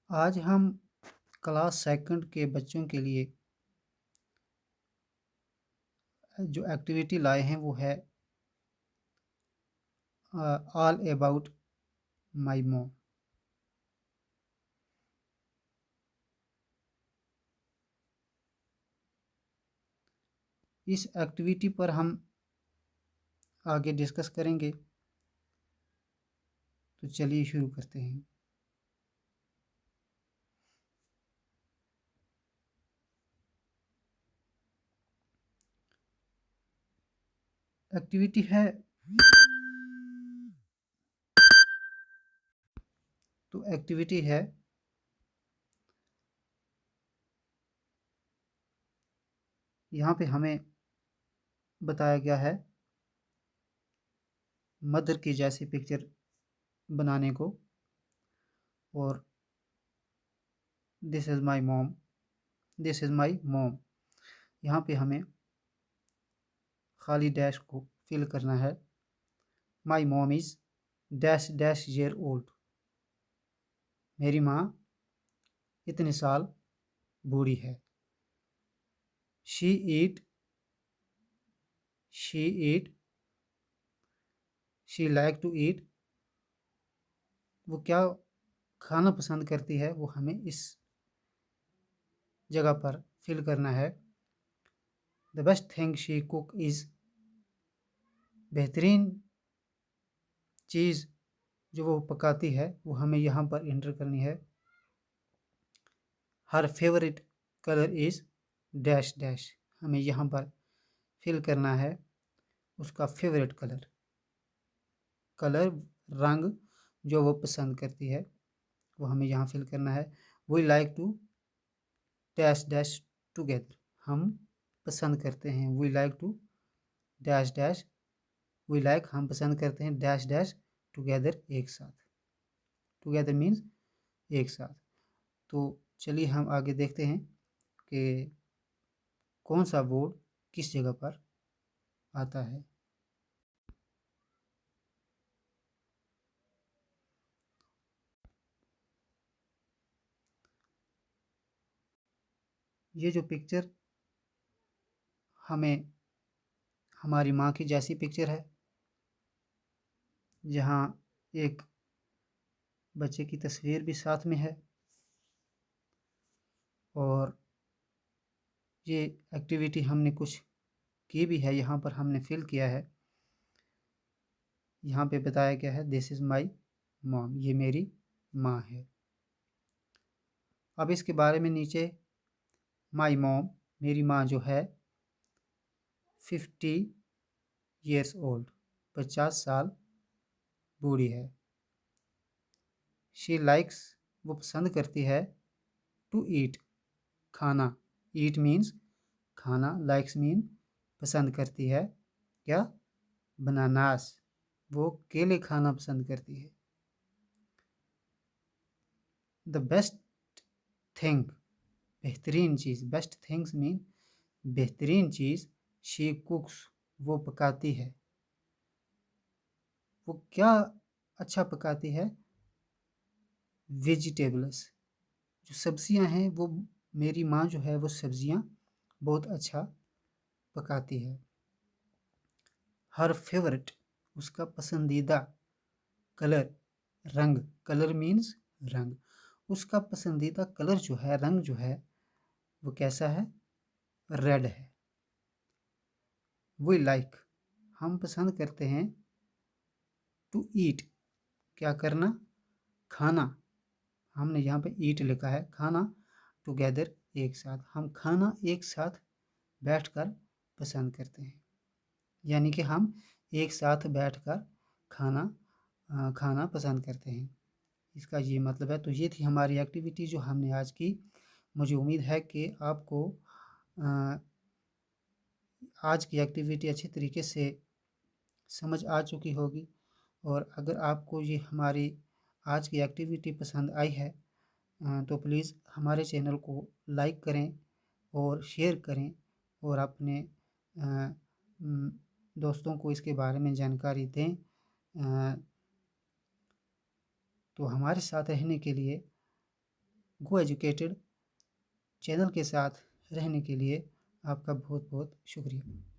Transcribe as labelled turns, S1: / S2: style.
S1: आज हम class second के बच्चों के लिए जो एक्टिविटी लाए हैं वो है ऑल अबाउट माय मॉम। इस एक्टिविटी पर हम आगे डिस्कस करेंगे, तो चलिए शुरू करते हैं। एक्टिविटी है तो एक्टिविटी है यहाँ पे हमें बताया गया है मदर की जैसी पिक्चर बनाने को, और this is my mom, this is my mom. यहाँ पे हमें खाली डैश को फिल करना है। My mom is dash dash year old. मेरी माँ इतने साल बूढ़ी है। She eat she eat she like to eat. वो क्या खाना पसंद करती है, वो हमें इस जगह पर फिल करना है। The best thing she cook is. बेहतरीन चीज़ जो वो पकाती है वो हमें यहाँ पर इंटर करनी है। हर favourite colour is dash dash. हमें यहाँ पर फिल करना है उसका फेवरेट कलर, कलर रंग जो वो पसंद करती है वो हमें यहाँ फिल करना है। We like to dash dash together. हम पसंद करते हैं। We like to dash dash. We like हम पसंद करते हैं डैश डैश टुगेदर एक साथ। टुगेदर मीन्स एक साथ। तो चलिए हम आगे देखते हैं कि कौन सा वर्ड किस जगह पर आता है। ये जो पिक्चर हमें हमारी माँ की जैसी पिक्चर है, जहाँ एक बच्चे की तस्वीर भी साथ में है, और ये एक्टिविटी हमने कुछ की भी है, यहाँ पर हमने फिल किया है। यहाँ पे बताया गया है दिस इज़ माई मॉम, ये मेरी माँ है। अब इसके बारे में नीचे माई मॉम, मेरी माँ जो है 50 ईयर्स ओल्ड, 50 साल बूढ़ी है। शी लाइक्स, वो पसंद करती है, टू ईट, खाना। ईट मीन्स खाना, लाइक्स मीन पसंद करती है क्या, बनानास, वो केले खाना पसंद करती है। द बेस्ट थिंग, बेहतरीन चीज़, बेस्ट थिंग्स मीन बेहतरीन चीज़, शी कुक्स, वो पकाती है। वो क्या अच्छा पकाती है, वेजिटेबल्स, जो सब्जियां हैं वो मेरी माँ जो है वो सब्जियां बहुत अच्छा पकाती है। हर फेवरेट, उसका पसंदीदा, कलर, रंग, कलर मीन्स रंग, उसका पसंदीदा कलर जो है, रंग जो है वो कैसा है, रेड है। वी लाइक, हम पसंद करते हैं, टू ईट, क्या करना, खाना। हमने यहाँ पे ईट लिखा है, खाना, टुगेदर एक साथ, हम खाना एक साथ बैठकर पसंद करते हैं। यानी कि हम एक साथ बैठकर खाना पसंद करते हैं, इसका ये मतलब है। तो ये थी हमारी एक्टिविटी जो हमने आज की। मुझे उम्मीद है कि आपको आज की एक्टिविटी अच्छी तरीके से समझ आ चुकी होगी। और अगर आपको ये हमारी आज की एक्टिविटी पसंद आई है, तो प्लीज़ हमारे चैनल को लाइक करें और शेयर करें, और अपने दोस्तों को इसके बारे में जानकारी दें। तो हमारे साथ रहने के लिए गो एजुकेटेड चैनल के साथ रहने के लिए आपका बहुत बहुत शुक्रिया।